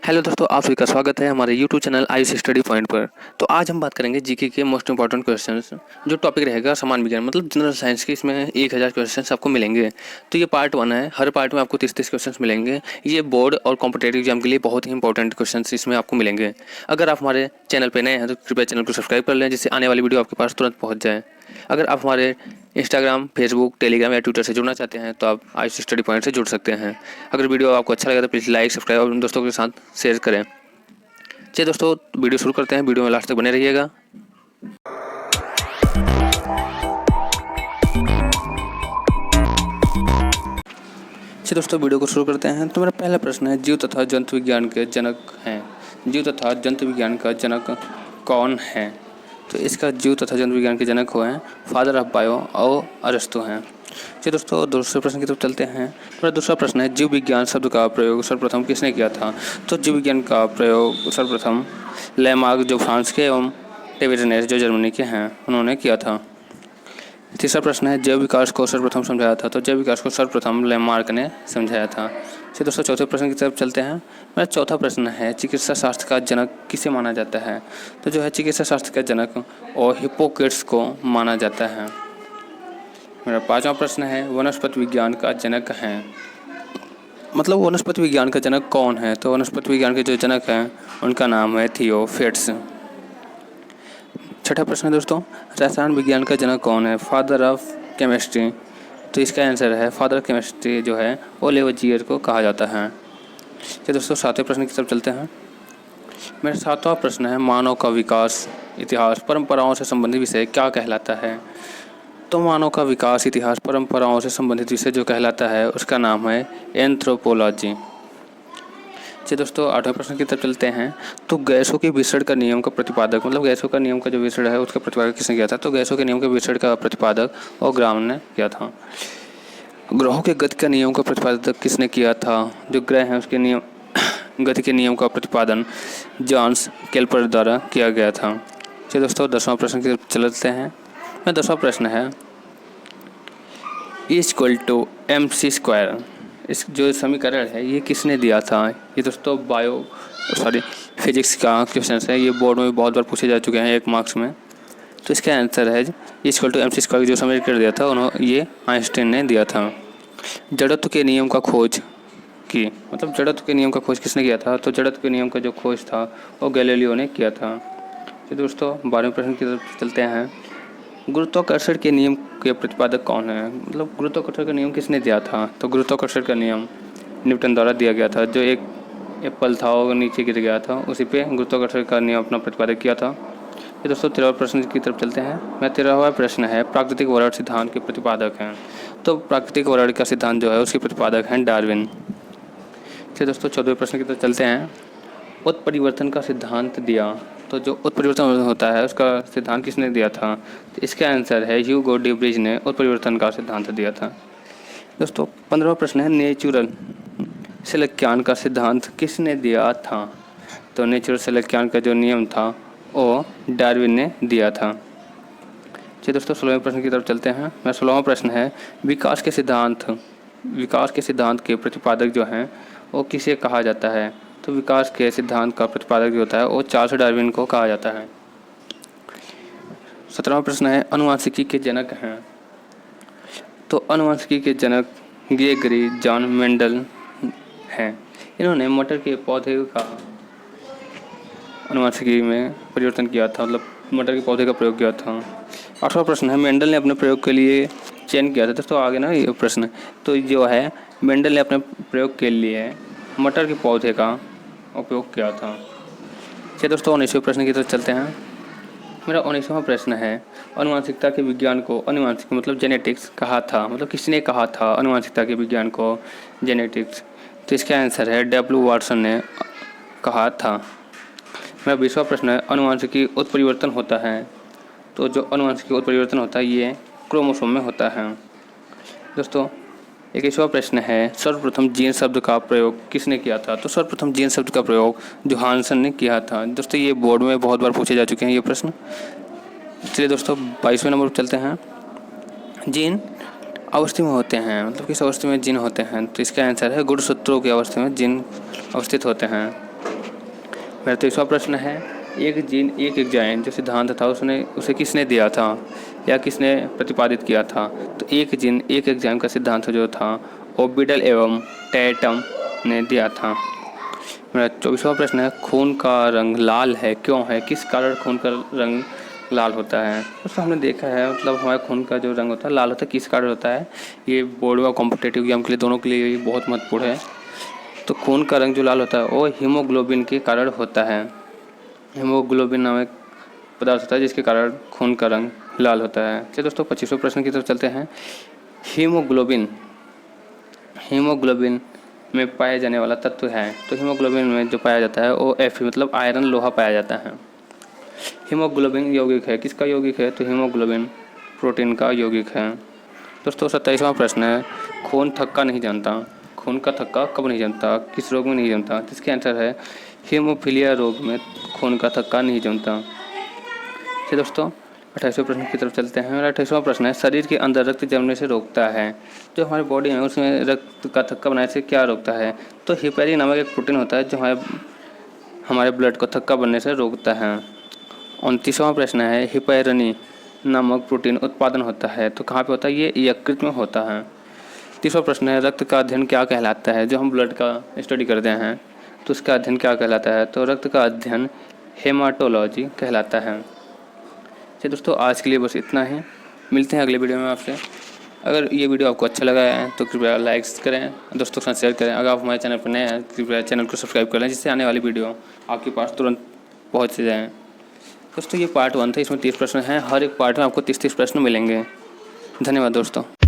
Hello दोस्तों, आप सभी का स्वागत है हमारे YouTube channel Ayush study point पर। तो आज हम बात करेंगे जीके के मोस्ट इंपॉर्टेंट क्वेश्चंस। जो टॉपिक रहेगा समान विज्ञान मतलब जनरल साइंस के, इसमें 1000 क्वेश्चंस आपको मिलेंगे। तो ये पार्ट 1 है। हर पार्ट में आपको 30-30 क्वेश्चंस मिलेंगे। ये बोर्ड और कॉम्पिटेटिव एग्जाम के लिए बहुत ही इंपॉर्टेंट क्वेश्चंस इसमें आपको मिलेंगे। अगर आप हमारे चैनल पर नए हैं तो कृपया चैनल को सब्सक्राइब कर लें, जिससे आने वाली वीडियो आपके पास तुरंत पहुँच जाए। अगर आप हमारे इंस्टाग्राम, फेसबुक, टेलीग्राम या ट्विटर से जुड़ना चाहते हैं तो आप आयुष स्टडी पॉइंट से जुड़ सकते हैं। अगर वीडियो आपको अच्छा लगा तो प्लीज़ लाइक, सब्सक्राइब और उन दोस्तों के साथ शेयर करें। चलिए दोस्तों, वीडियो शुरू करते हैं। वीडियो में लास्ट तक बने रहिएगा। चलिए दोस्तों, वीडियो को शुरू करते हैं। तो मेरा पहला प्रश्न है, जीव तथा जंतु विज्ञान के जनक हैं। जीव तथा जंतु विज्ञान का जनक कौन है? तो इसका जीव तथा जंतु विज्ञान के जनक हुए हैं फादर ऑफ बायो और अरस्तु हैं। चलिए दोस्तों, दूसरे प्रश्न की तरफ चलते हैं। मेरा दूसरा प्रश्न है, जीव विज्ञान शब्द का प्रयोग सर्वप्रथम किसने किया था? तो जीव विज्ञान का प्रयोग सर्वप्रथम लेमार्क, जो फ्रांस के, एवं टेविजनेस, जो जर्मनी के हैं, उन्होंने किया था। तीसरा प्रश्न है, जैव विकास को सर्वप्रथम समझाया था? तो जैव विकास को सर्वप्रथम लेमार्क ने समझाया था। चलिए दोस्तों, चौथे प्रश्न की तरफ चलते हैं। मेरा चौथा प्रश्न है, चिकित्सा शास्त्र का जनक किसे माना जाता है? तो जो है चिकित्सा शास्त्र का जनक और हिप्पोक्रेट्स को माना जाता है। मेरा पांचवा प्रश्न है, वनस्पति विज्ञान का जनक है। मतलब वनस्पति विज्ञान का जनक कौन है? तो वनस्पति विज्ञान के जो जनक हैं उनका नाम है थियोफ्रेट्स। छठा प्रश्न है दोस्तों, रसायन विज्ञान का जनक कौन है? Father of chemistry. तो इसका आंसर है, फादर ऑफ केमिस्ट्री जो है वो लेवजियर को कहा जाता है। तो दोस्तों, सातवें प्रश्न की तरफ चलते हैं। मेरा सातवां प्रश्न है, मानव का विकास इतिहास परंपराओं से संबंधित विषय क्या कहलाता है? तो मानव का विकास इतिहास परंपराओं से संबंधित विषय जो कहलाता है उसका नाम है एंथ्रोपोलॉजी। चलिए दोस्तों, आठवें प्रश्न की तरफ चलते हैं। तो गैसों के विसरण का नियम का प्रतिपादक, मतलब गैसों का नियम का जो विसरण है उसका प्रतिपादक किसने किया था? तो गैसों के नियम के विसरण का प्रतिपादक और ग्राम ने किया था। ग्रहों के गति का नियम का प्रतिपादक किसने किया था? जो ग्रह हैं उसके नियम गति के नियम का प्रतिपादन जॉन्स केल्पर द्वारा किया गया था। चलिए दोस्तों, 10वां प्रश्न की तरफ चलते हैं। मैं 10वां प्रश्न है, E=mc²। इस जो समीकरण है ये किसने दिया था? ये दोस्तों फिजिक्स का क्वेश्चन है। ये बोर्ड में बहुत बार पूछे जा चुके हैं 1 मार्क्स में। तो इसका आंसर है E=mc²। जो समीकरण दिया था उन्होंने ये आइंस्टाइन ने दिया था। जड़त्व के नियम का खोज की, मतलब जड़त्व के नियम का खोज किसने किया था? तो जड़त्व के नियम का जो खोज था वो गैलीलियो ने किया था। तो दोस्तों, 12वें प्रश्न की तरफ चलते हैं। गुरुत्वाकर्षण के नियम के प्रतिपादक कौन है? मतलब गुरुत्वाकर्षण का नियम किसने दिया था? तो गुरुत्वाकर्षण का नियम न्यूटन द्वारा दिया गया था। जो एक एप्पल था वो नीचे गिर गया था, उसी पे गुरुत्वाकर्षण का नियम अपना प्रतिपादक किया था। ये दोस्तों 13वें प्रश्न की तरफ चलते हैं। मैं 13वां प्रश्न है, प्राकृतिक वर्ण सिद्धांत के प्रतिपादक हैं। तो प्राकृतिक वर्ण का सिद्धांत जो है उसके प्रतिपादक हैं डार्विन। चलिए दोस्तों, 14वें प्रश्न की तरफ चलते हैं। उत्परिवर्तन का सिद्धांत दिया। तो जो उत्परिवर्तन होता है उसका सिद्धांत किसने दिया था? तो इसका आंसर है ह्यूगो डी ब्रिज ने उत्परिवर्तन का सिद्धांत दिया था। दोस्तों, 15वां प्रश्न है, नेचुरल सेलेक्शन का सिद्धांत किसने दिया था? तो नेचुरल सेलेक्शन का जो नियम था वो डार्विन ने दिया था। चलिए दोस्तों, 16वें प्रश्न की तरफ चलते हैं। मेरा 16वां प्रश्न है, विकास के सिद्धांत के प्रतिपादक जो हैं वो किसे कहा जाता है? तो विकास के सिद्धांत का प्रतिपादक जो होता है वो चार्ल्स डार्विन को कहा जाता है। 17वां प्रश्न है, अनुवांशिकी के जनक हैं। तो अनुवांशिकी के जनक ग्रेगरी जॉन मेंडल हैं। इन्होंने मटर के पौधे का अनुवांशिकी में परिवर्तन किया था, मतलब मटर के पौधे का प्रयोग किया था। 8वां प्रश्न है, मेंडल ने अपने प्रयोग के लिए चयन किया था। दोस्तों आगे ना ये प्रश्न, तो जो है मेंडल ने अपने प्रयोग के लिए मटर के पौधे का उपयोग किया था। चलिए दोस्तों, 19वें प्रश्न की तरफ चलते हैं। मेरा 19वां प्रश्न है, अनुवांशिकता के विज्ञान को अनुवांशिक मतलब जेनेटिक्स कहा था? मतलब किसने कहा था अनुवांशिकता के विज्ञान को जेनेटिक्स? तो इसका आंसर है W वाटसन ने कहा था। मेरा 20वां प्रश्न है, अनुवांशिकी उत्परिवर्तन होता है। तो जो अनुवांशिकी उत्परिवर्तन होता है ये क्रोमोसोम में होता है। दोस्तों, 21वां प्रश्न है, सर्वप्रथम जीन शब्द का प्रयोग किसने किया था? तो सर्वप्रथम जीन शब्द का प्रयोग जोहानसन ने किया था। दोस्तों, ये बोर्ड में बहुत बार पूछे जा चुके हैं ये प्रश्न। चलिए दोस्तों, 22वें नंबर पर चलते हैं। जीन अवस्थी में होते हैं, मतलब किस अवस्थी में जीन होते हैं? तो इसका आंसर है गुणसूत्रों की अवस्था में जीन अवस्थित होते हैं। मेरा 23वां प्रश्न है, एक जीन एक एंजाइम जो सिद्धांत था उसे किसने दिया था या किसने प्रतिपादित किया था? तो एक जीन एक एंजाइम का सिद्धांत जो था ऑर्बिटल एवं टैटम ने दिया था। मेरा 24वां प्रश्न है, खून का रंग लाल है, क्यों है? किस कारण खून का रंग लाल होता है? दोस्तों हमने देखा है, मतलब हमारे खून का जो रंग होता है लाल होता है, किस कारण होता है? ये बोर्ड व कॉम्पिटेटिव एग्जाम के लिए दोनों के लिए बहुत महत्वपूर्ण है। तो खून का रंग जो लाल होता है वो हीमोग्लोबिन के कारण होता है। हीमोग्लोबिन नामक पदार्थ होता है जिसके कारण खून का रंग लाल होता है। चलिए दोस्तों 25वें प्रश्न की तरफ चलते हैं। हीमोग्लोबिन में पाया जाने वाला तत्व है। तो हीमोग्लोबिन में जो पाया जाता है वो Fe मतलब आयरन लोहा पाया जाता है। हीमोग्लोबिन यौगिक है, किसका यौगिक है? तो हीमोग्लोबिन प्रोटीन का यौगिक है। दोस्तों 27वां प्रश्न है, खून थक्का नहीं जानता। खून का थक्का कब नहीं जमता, किस रोग में नहीं जमता? जिसके आंसर है हीमोफीलिया रोग में खून का थक्का नहीं जमता। चलिए दोस्तों 28वें प्रश्न की तरफ चलते हैं। मेरा 28वां प्रश्न है, शरीर के अंदर रक्त जमने से रोकता है। जो हमारी बॉडी है उसमें रक्त का थक्का बनाने से क्या रोकता है? तो हिपैरिन नामक एक प्रोटीन होता है जो हमारे ब्लड को थक्का बनने से रोकता है। 29वां प्रश्न है, हिपैरिन नामक प्रोटीन उत्पादन होता है तो कहाँ पे होता है? ये यकृत में होता है। 30वां प्रश्न है, रक्त का अध्ययन क्या कहलाता है? जो हम ब्लड का स्टडी करते हैं तो उसका अध्ययन क्या कहलाता है? तो रक्त का अध्ययन हेमाटोलॉजी कहलाता है। चलिए दोस्तों आज के लिए बस इतना ही, मिलते हैं अगले वीडियो में आपसे। अगर ये वीडियो आपको अच्छा लगा है तो कृपया लाइक्स करें, दोस्तों के साथ शेयर करें। अगर आप हमारे चैनल पर नए हैं कृपया चैनल को सब्सक्राइब कर लें जिससे आने वाली वीडियो आपके पास तुरंत पहुँच जाएँ। दोस्तों ये पार्ट 1 था, इसमें 30 प्रश्न हैं। हर एक पार्ट में आपको 30-30 प्रश्न मिलेंगे। धन्यवाद दोस्तों।